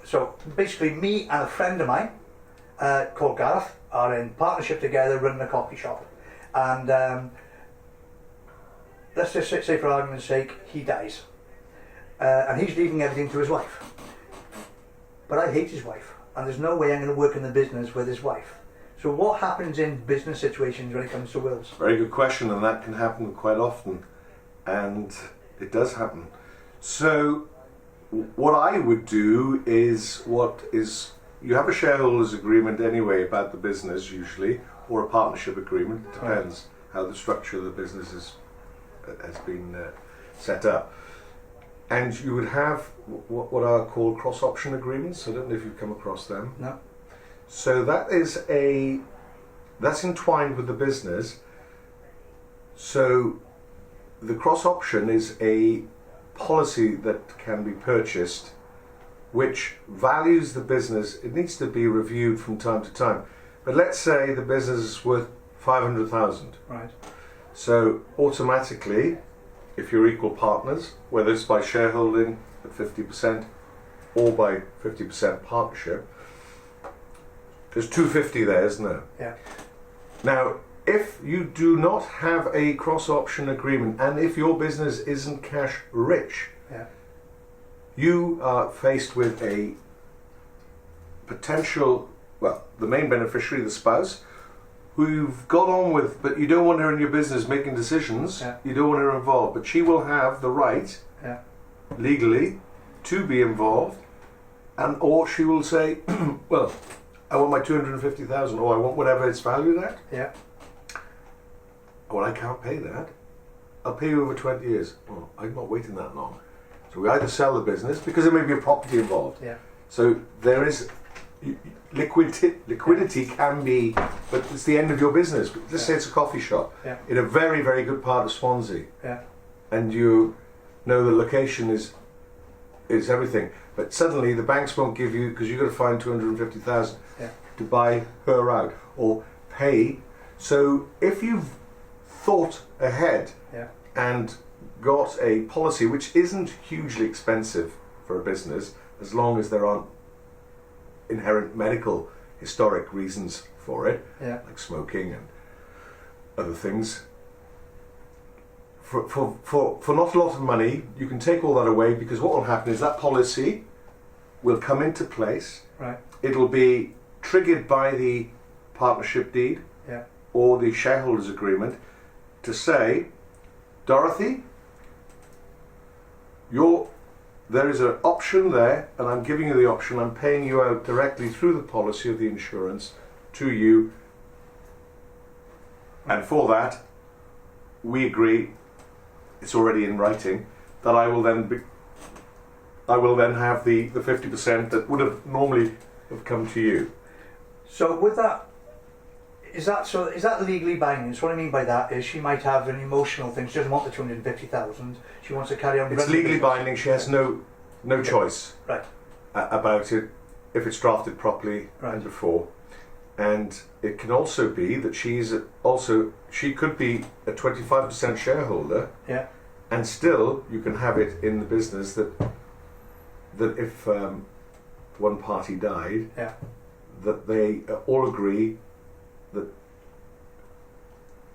So basically me and a friend of mine called Gareth are in partnership together running a coffee shop, and let's just say for argument's sake he dies, and he's leaving everything to his wife, but I hate his wife and there's no way I'm going to work in the business with his wife. So what happens in business situations when it comes to wills? Very good question, and that can happen quite often, and it does happen. So what I would do is, you have a shareholders agreement anyway about the business usually, or a partnership agreement, it depends how the structure of the business has been set up. And you would have what are called cross-option agreements. I don't know if you've come across them. No. So that's entwined with the business. So the cross-option is a policy that can be purchased which values the business. It needs to be reviewed from time to time. But let's say the business is worth 500,000. Right. So automatically, if you're equal partners, whether it's by shareholding at 50% or by 50% partnership, there's 250 there, isn't there? Yeah. Now, if you do not have a cross-option agreement, and if your business isn't cash rich, yeah, you are faced with a potential, well, the main beneficiary, the spouse, who you've got on with, but you don't want her in your business making decisions, yeah, you don't want her involved, but she will have the right, yeah, legally, to be involved, or she will say, well, I want my 250,000, or I want whatever it's valued at. yeah. Well, I can't pay that. I'll pay you over 20 years. Oh, I'm not waiting that long. So we either sell the business, because there may be a property involved. Yeah. So there is liquidity can be, but it's the end of your business. Let's say it's a coffee shop in a very, very good part of Swansea. Yeah. And you know the location is everything. But suddenly the banks won't give you, because you've got to find 250,000 to buy her out or pay. So if you've thought ahead and got a policy which isn't hugely expensive for a business, as long as there aren't inherent medical historic reasons for it, like smoking and other things, for not a lot of money, you can take all that away, because what will happen is that policy will come into place. Right. It'll be triggered by the partnership deed or the shareholders agreement to say, Dorothy, there is an option there, and I'm giving you the option. I'm paying you out directly through the policy of the insurance to you, and for that we agree, it's already in writing, that I will then have the 50% that would have normally have come to you. So with that, is that legally binding? So what I mean by that is she might have an emotional thing. She doesn't want the 250,000. She wants to carry on. It's legally binding. She has no choice about it if it's drafted properly and before. And it can also be that she could be a 25% shareholder. Yeah. And still you can have it in the business that if one party died, that they all agree that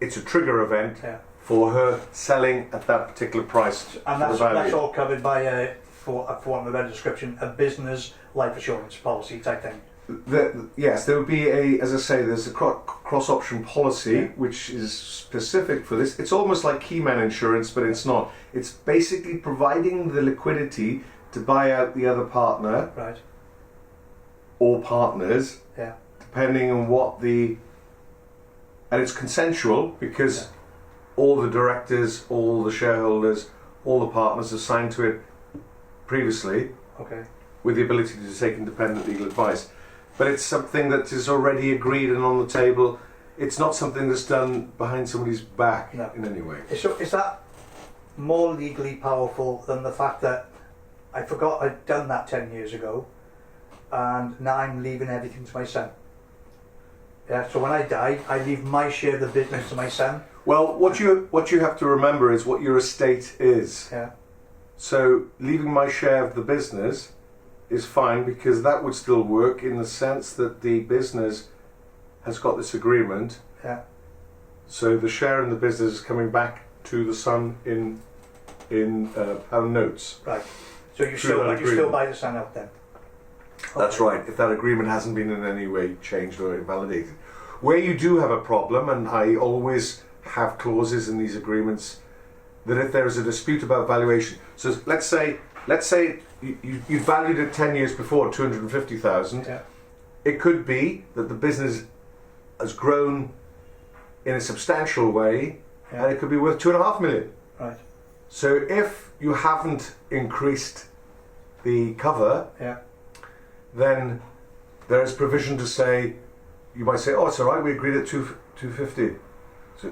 it's a trigger event for her selling at that particular price. And that's all covered by for want of a better description, a business life assurance policy type thing. Yes, there would be as I say, there's a cross-option policy which is specific for this. It's almost like keyman insurance, but it's not. It's basically providing the liquidity to buy out the other partner, or partners, depending on what and it's consensual, because all the directors, all the shareholders, all the partners have signed to it previously, with the ability to take independent legal advice. But it's something that is already agreed and on the table. It's not something that's done behind somebody's back in any way. So is that more legally powerful than the fact that I forgot I'd done that 10 years ago, and now I'm leaving everything to my son? Yeah, so when I die, I leave my share of the business to my son. Well, what you have to remember is what your estate is. Yeah. So leaving my share of the business is fine, because that would still work in the sense that the business has got this agreement. Yeah. So the share in the business is coming back to the son in pound notes. Right. So you still buy the son out then? That's Okay. right, if that agreement hasn't been in any way changed or invalidated. Where you do have a problem, and I always have clauses in these agreements, that if there is a dispute about valuation, so let's say you valued it 10 years before 250,000, Yeah. it could be that the business has grown in a substantial way, Yeah. and it could be worth 2.5 million. Right. So if you haven't increased the cover, Yeah. then there is provision to say, you might say, oh, it's all right, we agreed at 250.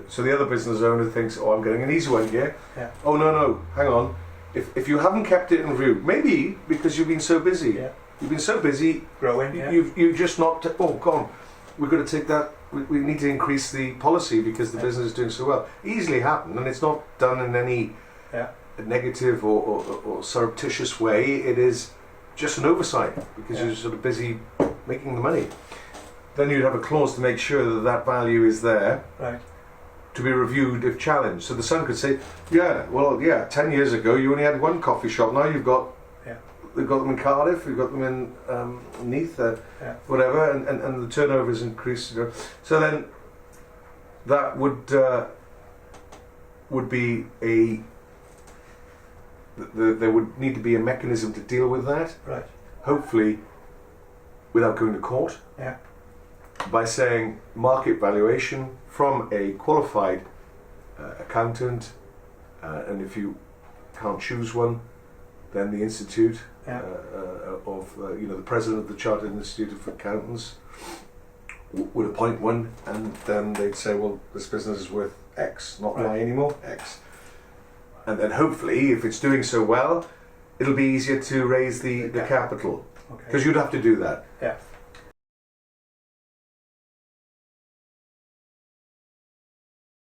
So the other business owner thinks, oh, I'm getting an easy one here. Yeah. Oh, no, hang on. If you haven't kept it in review, maybe because you've been so busy. Yeah. You've been so busy, Growing. Yeah. you've just not, oh, God, we've got to take that, we need to increase the policy because the business is doing so well. Easily happen, and it's not done in any Yeah. negative or surreptitious way. It is just an oversight because Yeah. you're sort of busy making the money. Then you'd have a clause to make sure that that value is there Right. to be reviewed if challenged. So the son could say, 10 years ago you only had one coffee shop, now you've got, Yeah. we've got them in Cardiff, we've got them in Neath, Yeah. whatever, and the turnover's increased. So then that would be there would need to be a mechanism to deal with that, Right. hopefully without going to court, Yeah. by saying market valuation from a qualified accountant, and if you can't choose one, then the institute Yeah. of the president of the Chartered Institute of Accountants would appoint one, and then they'd say, well, this business is worth X, not Right. Y anymore, X. And then hopefully, if it's doing so well, it'll be easier to raise the capital, Okay. because you'd have to do that. Yeah.